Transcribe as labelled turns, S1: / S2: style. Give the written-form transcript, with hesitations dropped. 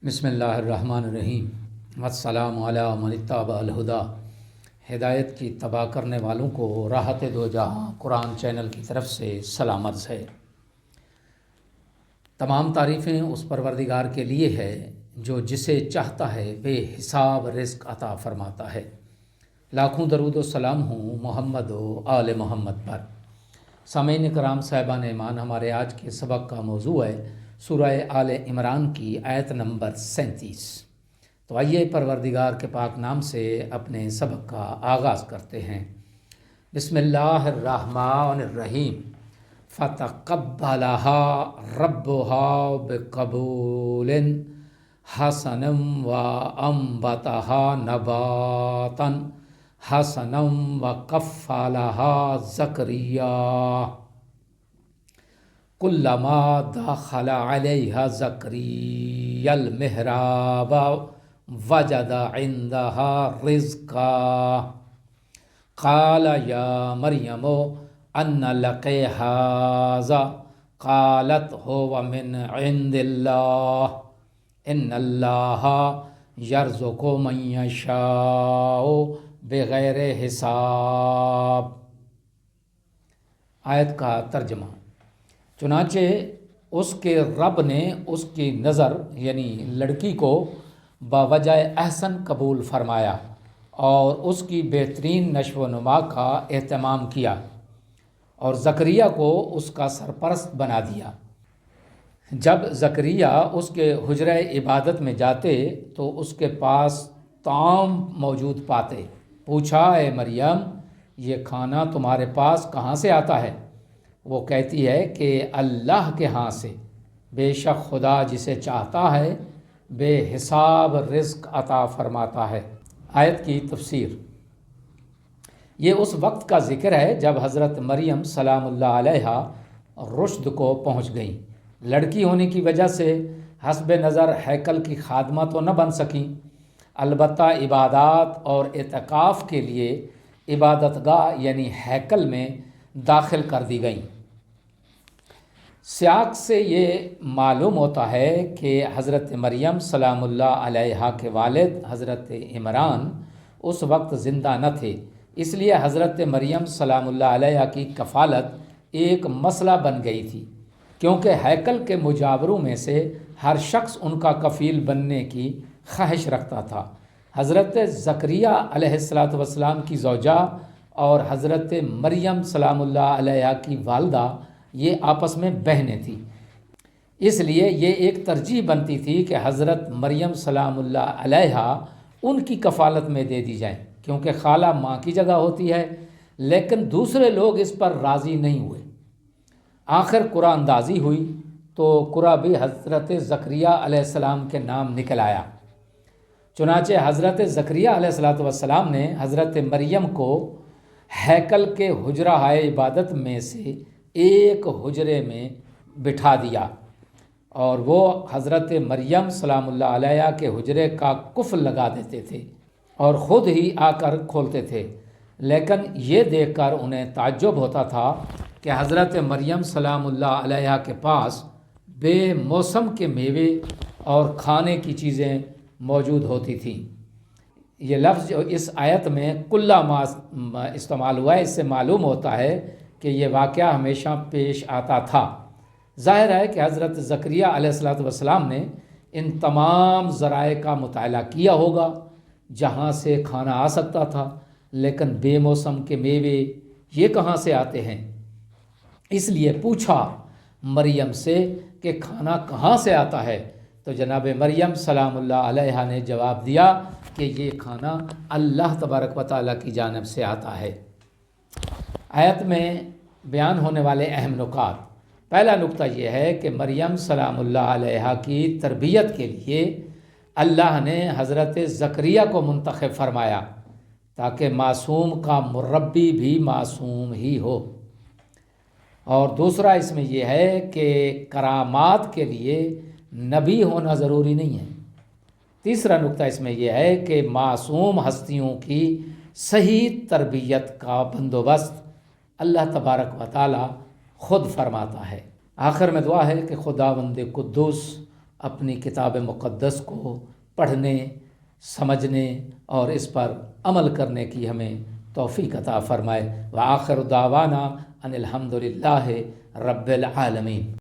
S1: بسم اللہ الرحمن الرحیم والسلام علی من اتبع الہدی۔ ہدایت کی اتباع کرنے والوں کو راحت دو جہاں قرآن چینل کی طرف سے سلام عرض ہے۔ تمام تعریفیں اس پروردگار کے لیے ہے جو جسے چاہتا ہے بے حساب رزق عطا فرماتا ہے۔ لاکھوں درود و سلام ہوں محمد و آل محمد پر۔ سامعین کرام صاحبان ایمان، ہمارے آج کے سبق کا موضوع ہے سورہ آل عمران کی آیت نمبر 37۔ تو آئیے پروردگار کے پاک نام سے اپنے سبق کا آغاز کرتے ہیں۔ بسم اللہ الرحمن الرحیم۔ فتقبلها ربها بقبول حسن وانبتها نباتا حسنا وکفلها زکریا کلما دخل علیها زکریا المحراب وجد عندها رزقا قال یا مریم ان لک ھذا قالت هو من عند اللہ ان اللہ یرزق من یشاء بغیر حساب۔ آیت کا ترجمہ۔ چنانچہ اس کے رب نے اس کی نظر یعنی لڑکی کو بوجہ احسن قبول فرمایا اور اس کی بہترین نشو و نما کا اہتمام کیا اور زکریا کو اس کا سرپرست بنا دیا۔ جب زکریا اس کے حجرہ عبادت میں جاتے تو اس کے پاس طعام موجود پاتے۔ پوچھا، اے مریم، یہ کھانا تمہارے پاس کہاں سے آتا ہے؟ وہ کہتی ہے کہ اللہ کے ہاں سے، بے شک خدا جسے چاہتا ہے بے حساب رزق عطا فرماتا ہے۔ آیت کی تفسیر۔ یہ اس وقت کا ذکر ہے جب حضرت مریم سلام اللہ علیہا رشد کو پہنچ گئیں۔ لڑکی ہونے کی وجہ سے حسب نظر ہیکل کی خادمہ تو نہ بن سکیں، البتہ عبادات اور اعتکاف کے لیے عبادت گاہ یعنی ہیکل میں داخل کر دی گئیں۔ سیاق سے یہ معلوم ہوتا ہے کہ حضرت مریم سلام اللہ علیہا کے والد حضرت عمران اس وقت زندہ نہ تھے، اس لیے حضرت مریم سلام اللہ علیہا کی کفالت ایک مسئلہ بن گئی تھی، کیونکہ ہیکل کے مجاوروں میں سے ہر شخص ان کا کفیل بننے کی خواہش رکھتا تھا۔ حضرت زکریا علیہ السلام کی زوجہ اور حضرت مریم سلام اللہ علیہا کی والدہ یہ آپس میں بہنیں تھیں، اس لیے یہ ایک ترجیح بنتی تھی کہ حضرت مریم سلام اللہ علیہا ان کی کفالت میں دے دی جائیں، کیونکہ خالہ ماں کی جگہ ہوتی ہے، لیکن دوسرے لوگ اس پر راضی نہیں ہوئے۔ آخر قرآن اندازی ہوئی تو قرآ بھی حضرت زکریا علیہ السلام کے نام نکل آیا۔ چنانچہ حضرت زکریا علیہ السلام نے حضرت مریم کو ہیکل کے حجرہ عبادت میں سے ایک حجرے میں بٹھا دیا اور وہ حضرت مریم سلام اللہ علیہ کے حجرے کا قفل لگا دیتے تھے اور خود ہی آ کر کھولتے تھے، لیکن یہ دیکھ کر انہیں تعجب ہوتا تھا کہ حضرت مریم سلام اللہ علیہ کے پاس بے موسم کے میوے اور کھانے کی چیزیں موجود ہوتی تھیں۔ یہ لفظ جو اس آیت میں کلا ما استعمال ہوا ہے، اس سے معلوم ہوتا ہے کہ یہ واقعہ ہمیشہ پیش آتا تھا۔ ظاہر ہے کہ حضرت زکریا علیہ السلام نے ان تمام ذرائع کا مطالعہ کیا ہوگا جہاں سے کھانا آ سکتا تھا، لیکن بے موسم کے میوے یہ کہاں سے آتے ہیں؟ اس لیے پوچھا مریم سے کہ کھانا کہاں سے آتا ہے، تو جناب مریم سلام اللہ علیہ نے جواب دیا کہ یہ کھانا اللہ تبارک و تعالیٰ کی جانب سے آتا ہے۔ آیت میں بیان ہونے والے اہم نکات۔ پہلا نقطہ یہ ہے کہ مریم سلام اللہ علیہ کی تربیت کے لیے اللہ نے حضرت زکریا کو منتخب فرمایا تاکہ معصوم کا مربی بھی معصوم ہی ہو۔ اور دوسرا اس میں یہ ہے کہ کرامات کے لیے نبی ہونا ضروری نہیں ہے۔ تیسرا نقطہ اس میں یہ ہے کہ معصوم ہستیوں کی صحیح تربیت کا بندوبست اللہ تبارک و تعالی خود فرماتا ہے۔ آخر میں دعا ہے کہ خداوند قدوس اپنی کتاب مقدس کو پڑھنے، سمجھنے اور اس پر عمل کرنے کی ہمیں توفیق عطا فرمائے۔ وآخر دعوانا ان الحمد للہ رب العالمین۔